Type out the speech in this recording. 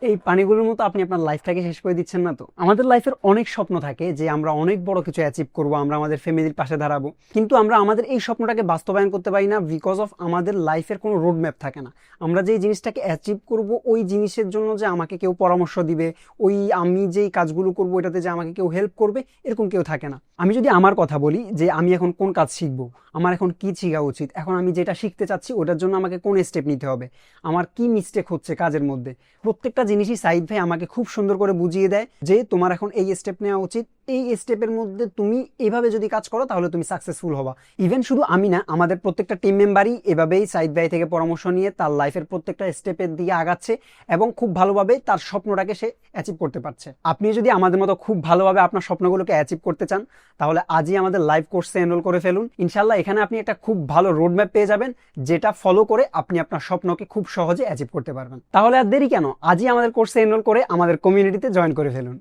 এই পানিগুলোর মতো আপনি আপনার লাইফটাকে শেষ করে দিচ্ছেন না তো? আমাদের লাইফের অনেক স্বপ্ন থাকে যে আমরা অনেক বড় কিছু অ্যাচিভ করব, আমরা আমাদের ফ্যামিলির পাশে দাঁড়াবো, কিন্তু আমরা আমাদের এই স্বপ্নটাকে বাস্তবায়ন করতে পারি না বিকজ অফ আমাদের লাইফের কোনো রোড ম্যাপ থাকে না। আমরা যেই জিনিসটাকে অ্যাচিভ করব ওই জিনিসের জন্য যে আমাকে কেউ পরামর্শ দিবে, ওই আমি যেই কাজগুলো করবো এটাতে যে আমাকে কেউ হেল্প করবে, এরকম কেউ থাকে না। আমি যদি আমার কথা বলি যে আমি এখন কোন কাজ শিখবো, আমার এখন কি শেখা উচিত, এখন আমি যেটা শিখতে চাচ্ছি ওটার জন্য আমাকে কোন স্টেপ নিতে হবে, আমার কি মিস্টেক হচ্ছে কাজের মধ্যে, প্রত্যেকটা জিনিসই সাইদ ভাই আমাকে খুব সুন্দর করে বুঝিয়ে দেয় যে তোমার এখন এই স্টেপ নেওয়া উচিত, এই স্টেপের মধ্যে তুমি এভাবে যদি কাজ করো তাহলে তুমি সাকসেসফুল হবা। ইভেন শুধু আমি না, আমাদের প্রত্যেকটা টিম মেম্বারই এভাবেই সাইদ ভাই থেকে পরামর্শ নিয়ে তার লাইফের প্রত্যেকটা স্টেপের দিকে আগাচ্ছে এবং খুব ভালোভাবে তার স্বপ্নটাকে সে অ্যাচিভ করতে পারছে। আপনি যদি আমাদের মতো খুব ভালোভাবে আপনার স্বপ্নগুলোকে অ্যাচিভ করতে চান তাহলে আজই আমাদের লাইভ কোর্সে এনরোল করে ফেলুন। ইনশাল্লাহ এখানে আপনি একটা খুব ভালো রোডম্যাপ পেয়ে যাবেন, যেটা ফলো করে আপনি আপনার স্বপ্নকে খুব সহজে অ্যাচিভ করতে পারবেন। তাহলে আর দেরি কেন, আজই আমাদের কোর্সে এনরোল করে আমাদের কমিউনিটিতে জয়েন করে ফেলুন।